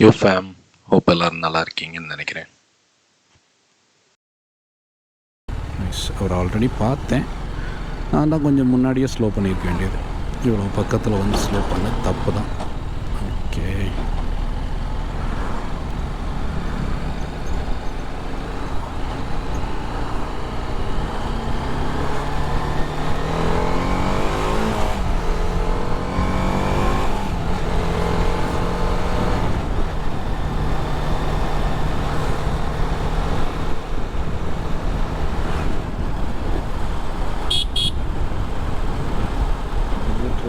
You fame, hope எல்லோரும் நல்லா இருக்கீங்கன்னு நினைக்கிறேன். அவர் ஆல்ரெடி பார்த்தேன். நான் தான் கொஞ்சம் முன்னாடியே ஸ்லோ பண்ணியிருக்க வேண்டியது. இவ்வளோ பக்கத்தில் வந்து ஸ்லோ பண்ண தப்பு தான். ஓகே,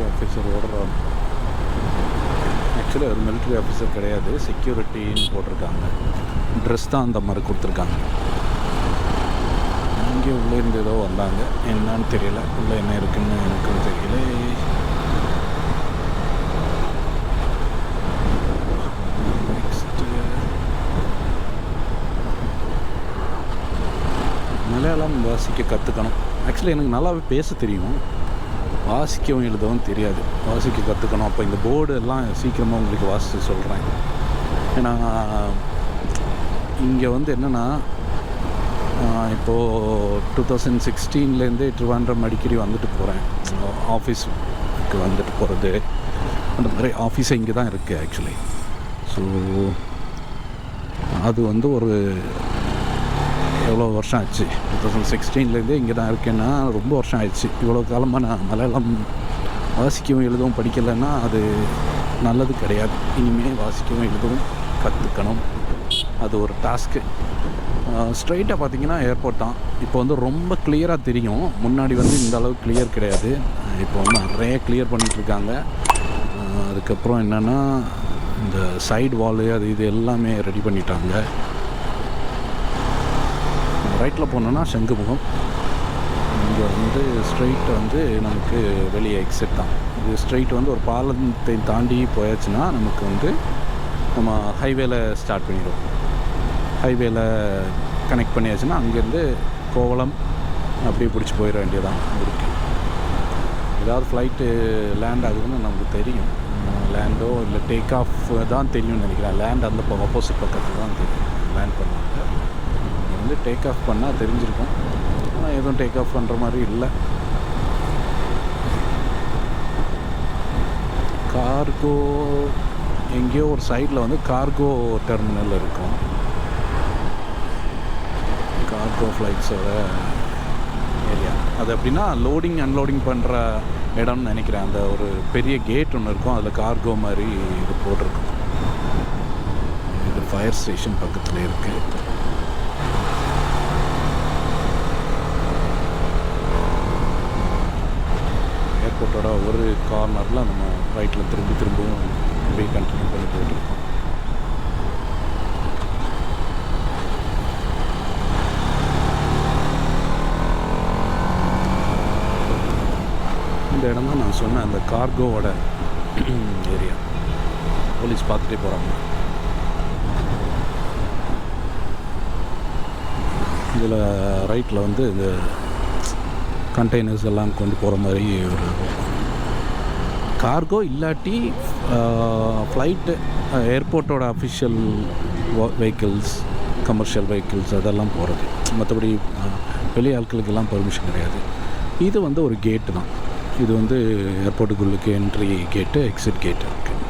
ஆஃபீஸர் ஓடுறாங்க. ஆக்சுவலி ஒரு மிலிட்ரி ஆஃபீஸர் கிடையாது, செக்யூரிட்டின்னு போட்டிருக்காங்க. ட்ரெஸ் தான் அந்த மாதிரி கொடுத்துருக்காங்க. இங்கே உள்ளே இருந்து ஏதோ வந்தாங்க, என்னன்னு தெரியல. உள்ளே என்ன இருக்குன்னு எனக்கும் தெரியல. நெக்ஸ்ட்டு மலையாளம் வாசிக்க கற்றுக்கணும். ஆக்சுவலி எனக்கு நல்லாவே பேச தெரியும், வாசிக்கவும் எழுதவும் தெரியாது. வாசிக்க கற்றுக்கணும். அப்போ இந்த போர்டு எல்லாம் சீக்கிரமாக உங்களுக்கு வாசித்து சொல்கிறேன். ஏன்னா இங்கே வந்து என்னென்னா, இப்போது 2016 திருவாண்டம் அடிக்கடி வந்துட்டு போகிறேன். ஆஃபீஸுக்கு வந்துட்டு போகிறது அந்த மாதிரி ஆஃபீஸை இங்கே தான் இருக்குது ஆக்சுவலி. ஸோ அது வந்து ஒரு எவ்வளோ வருஷம் ஆச்சு, 2016 இங்கே தான் இருக்கேன்னா ரொம்ப வருஷம் ஆயிடுச்சு. இவ்வளோ காலமாக நான் மலையாளம் வாசிக்கவும் எழுதவும் படிக்கலைன்னா அது நல்லது கிடையாது. இனிமேல் வாசிக்கவும் எழுதவும் கற்றுக்கணும். அது ஒரு டாஸ்க்கு. ஸ்ட்ரைட்டாக பார்த்திங்கன்னா ஏர்போர்ட் தான். இப்போ வந்து ரொம்ப கிளியராக தெரியும். முன்னாடி வந்து இந்த அளவுக்கு கிளியர் கிடையாது. இப்போ வந்து நிறைய கிளியர் பண்ணிகிட்ருக்காங்க. அதுக்கப்புறம் என்னென்னா, இந்த சைடு வாலு அது இது எல்லாமே ரெடி பண்ணிட்டாங்க. ரைட்டில் போனோன்னா சங்குமுகம். இங்கே வந்து ஸ்ட்ரைட் வந்து நமக்கு வெளியே எக்ஸிட் தான். இது ஸ்ட்ரைட் வந்து ஒரு பாலத்தை தாண்டி போயாச்சுன்னா நமக்கு வந்து நம்ம ஹைவேல ஸ்டார்ட் பண்ணிடுவோம். ஹைவேல கனெக்ட் பண்ணியாச்சுன்னா அங்கேருந்து கோவளம் அப்படியே பிடிச்சி போயிட வேண்டியதான் ஊருக்கு. ஏதாவது ஃப்ளைட்டு லேண்ட் ஆகுதுன்னு நமக்கு தெரியும். லேண்டோ இல்லை டேக் ஆஃப் தான் தெரியும்னு நினைக்கிறேன். லேண்ட் அந்த ஆப்போசிட் பக்கத்தில் தான் தெரியும் லேண்ட் பண்ணுவாங்க. வந்து டேக் ஆஃப் பண்ணால் தெரிஞ்சிருக்கும். ஆனால் எதுவும் டேக் ஆஃப் பண்ணுற மாதிரி இல்லை. கார்கோ எங்கேயோ ஒரு சைடில் வந்து கார்கோ டெர்மினல் இருக்கும். கார்கோ ஃப்ளைட்ஸோட ஏரியா அது. அப்படின்னா லோடிங் அன்லோடிங் பண்ணுற இடம்னு நினைக்கிறேன். அந்த ஒரு பெரிய கேட் ஒன்று இருக்கும், அதில் கார்கோ மாதிரி இது போட்டிருக்கும். இது ஃபயர் ஸ்டேஷன் பக்கத்தில் இருக்குது. ஏர்போர்ட்டோட ஒரு கார்னரில் நம்ம ரைட்டில் திரும்பவும் அப்படியே கண்டினியூ பண்ணி போயிட்டுருக்கோம். இந்த இடம் தான் நான் சொன்னேன், அந்த கார்கோவோட ஏரியா. போலீஸ் பார்த்துட்டே போகிறாங்க. இதில் ரைட்டில் வந்து இந்த கண்டெய்னர்ஸ் எல்லாம் கொண்டு போகிற மாதிரி ஒரு கார்கோ இல்லாட்டி ஃப்ளைட்டு ஏர்போர்ட்டோட அஃபிஷியல் வெஹிக்கிள்ஸ், கமர்ஷியல் வெஹிக்கிள்ஸ் அதெல்லாம் போகிறது. மற்றபடி வெளி ஆட்களுக்கெல்லாம் பெர்மிஷன் கிடையாது. இது வந்து ஒரு கேட்டு தான். இது வந்து ஏர்போர்ட்டுக்குள்ளுக்கு என்ட்ரி கேட்டு, எக்ஸிட் கேட்டு இருக்குது.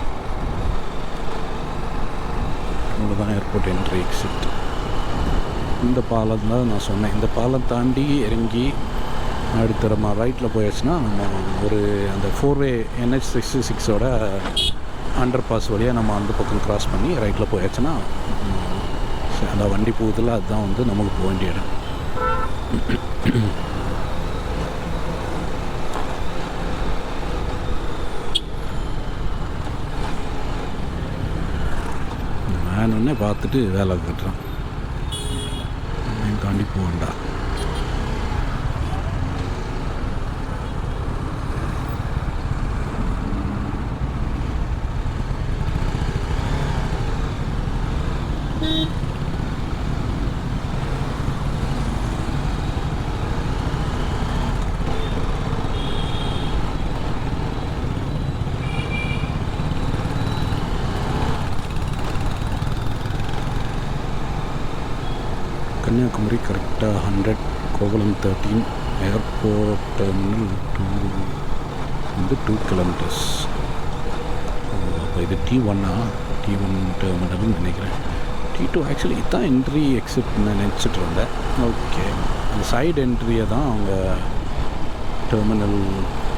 இவ்வளோதான் ஏர்போர்ட் என்ட்ரி எக்ஸிட். இந்த பாலம் தான் நான் சொன்னேன். இந்த பாலம் தாண்டி இறங்கி அடுத்த நம்ம ரைட்டில் போயாச்சுன்னா நம்ம ஒரு அந்த 4-வே NH-66 அண்டர் பாஸ் வழியாக நம்ம அந்த பக்கம் க்ராஸ் பண்ணி ரைட்டில் போயாச்சுன்னா அந்த வண்டி போகுதில் அதுதான் வந்து நமக்கு போக வேண்டிய இடம். வேணுன்னே பார்த்துட்டு வேலை கட்டுறான். தாண்டி போகண்டா. கன்னியாகுமரி கரெக்டாக 100, கோவளம் 13, ஏர்போர்ட் டெர்மினல் 2 வந்து 2 கிலோமீட்டர்ஸ். அப்போ இது T1 டெர்மினல்னு நினைக்கிறேன். T2 ஆக்சுவலி இதுதான் என்ட்ரி எக்ஸிட் நான் நினச்சிட்டு இருந்தேன். ஓகே, அந்த சைடு என்ட்ரியை தான் அவங்க டெர்மினல்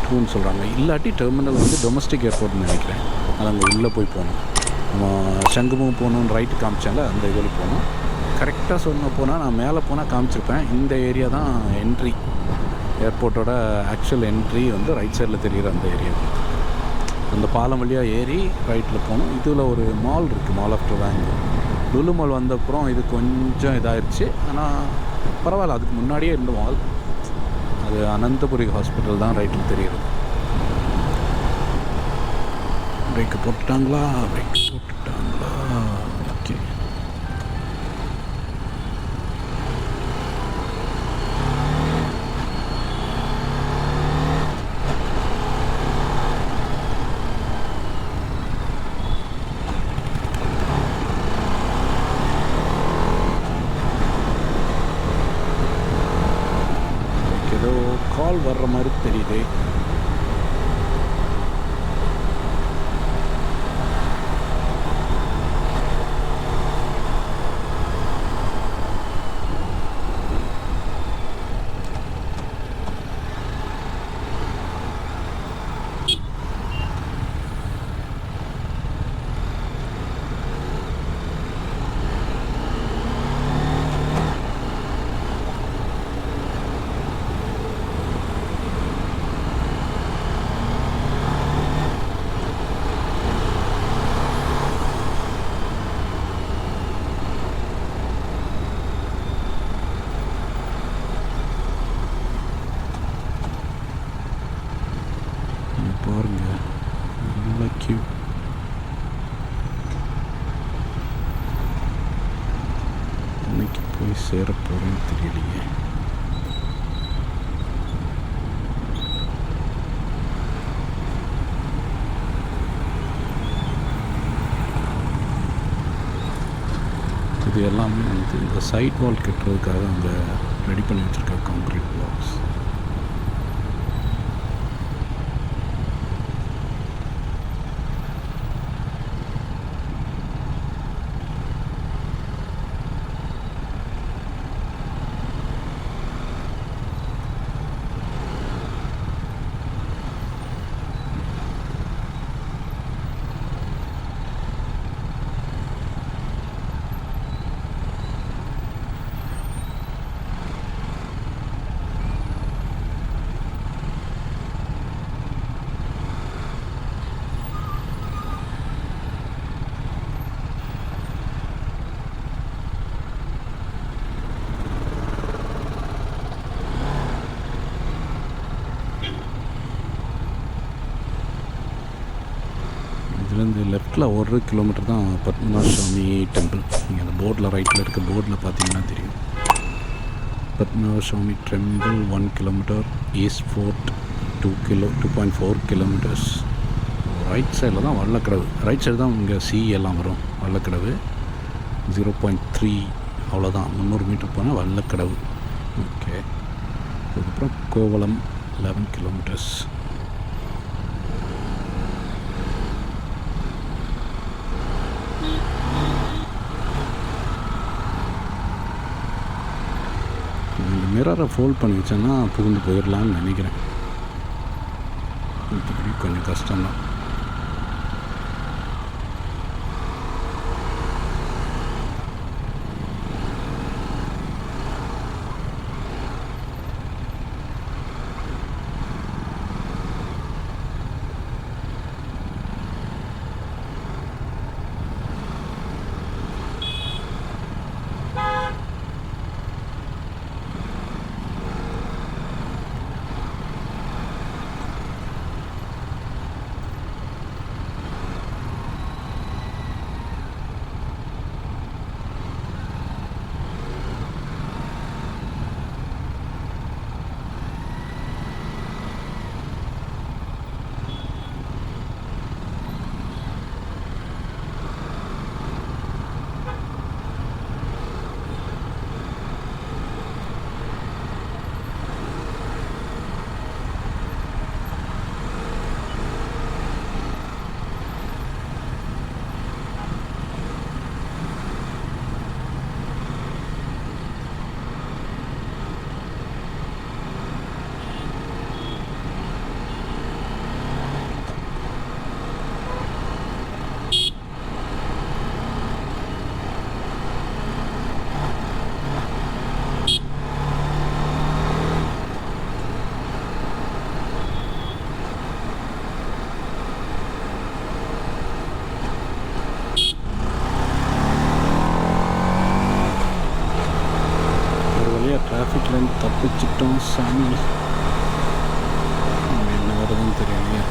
2ன்னு சொல்கிறாங்க. இல்லாட்டி டெர்மினல் வந்து டொமஸ்டிக் ஏர்போர்ட்னு நினைக்கிறேன். அது அங்கே உள்ளே போய் போகணும். நம்ம சங்குமுகம் போகணுன்னு ரைட்டு காமிச்சால அந்த இதில் போகணும். கரெக்டாக சொன்ன போனால் நான் மேலே போனால் காமிச்சிருப்பேன். இந்த ஏரியா தான் என்ட்ரி, ஏர்போர்ட்டோட ஆக்சுவல் என்ட்ரி வந்து ரைட் சைடில் தெரிகிற அந்த ஏரியா. அந்த பாலம் வழியாக ஏறி ரைட்டில் போகணும். இதில் ஒரு மால் இருக்குது, mall of Travancore. Lulu mall வந்தப்புறம் இது கொஞ்சம் இதாகிடுச்சு. ஆனால் பரவாயில்ல, அதுக்கு முன்னாடியே இருந்த மால். அது அனந்தபுரி ஹாஸ்பிட்டல் தான் ரைட்டில் தெரியுது. பிரேக்கு போட்டுட்டாங்களா? ஓகே. ஏதோ கால் வர்ற மாதிரி தெரியுது. பாருங்க, நல்லா கியூ. இன்னைக்கு போய் சேர போகிறேன்னு தெரியலையே. இது எல்லாமே வந்து இந்த சைட் வால் கட்டுறதுக்காக அங்கே ரெடி பண்ணி வச்சுருக்க கான்க்ரீட் பிளாக்ஸ். இதுலேருந்து லெஃப்டில் 1 கிலோமீட்டர் தான் பத்மநாபசாமி டெம்பிள். நீங்கள் அந்த போர்டில் ரைட்டில் இருக்க போர்டில் பார்த்தீங்கன்னா தெரியும். Padmanabhaswamy temple 1 kilometre, east fort 2.4 kilometres. Right சைடில் தான் வள்ளக்கடவு. ரைட் சைடு தான் இங்கே எல்லாம் வரும். வள்ளக்கடவு 0.3, அவ்வளோதான். 300 மீட்டர் போனால் வள்ளக்கடவு. ஓகே, அதுக்கப்புறம் கோவளம் 11 கிலோமீட்டர்ஸ். இந்த மிரரை ஃபோல்ட் பண்ணி வச்சேன்னா புகுந்து போயிடலான்னு நினைக்கிறேன். மற்றபடி கொஞ்சம் கஷ்டம்தான். டிராஃபிக்லேருந்து தப்பிச்சிட்டோம் சாமி. என்ன வருதுன்னு தெரியலையே.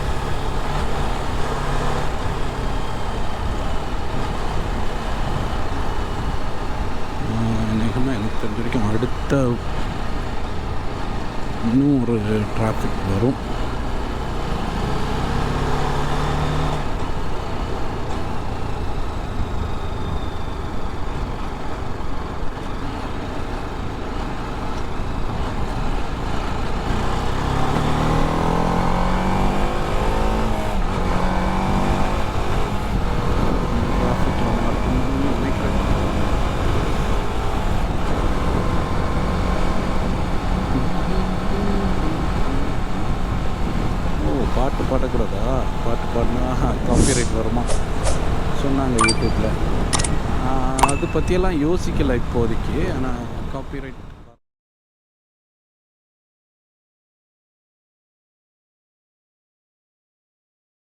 அநேகமாக எனக்கு தெரிஞ்ச வரைக்கும் அடுத்த இன்னும் ஒரு டிராஃபிக் வரும். பாட்டு பாடக்கூடாதா? பாட்டு பாடினா காப்பிரைட் வருமா சொன்னாங்க யூடியூப்பில். அது பற்றியெல்லாம் யோசிக்கலை இப்போதைக்கு. ஆனால் காப்பிரைட்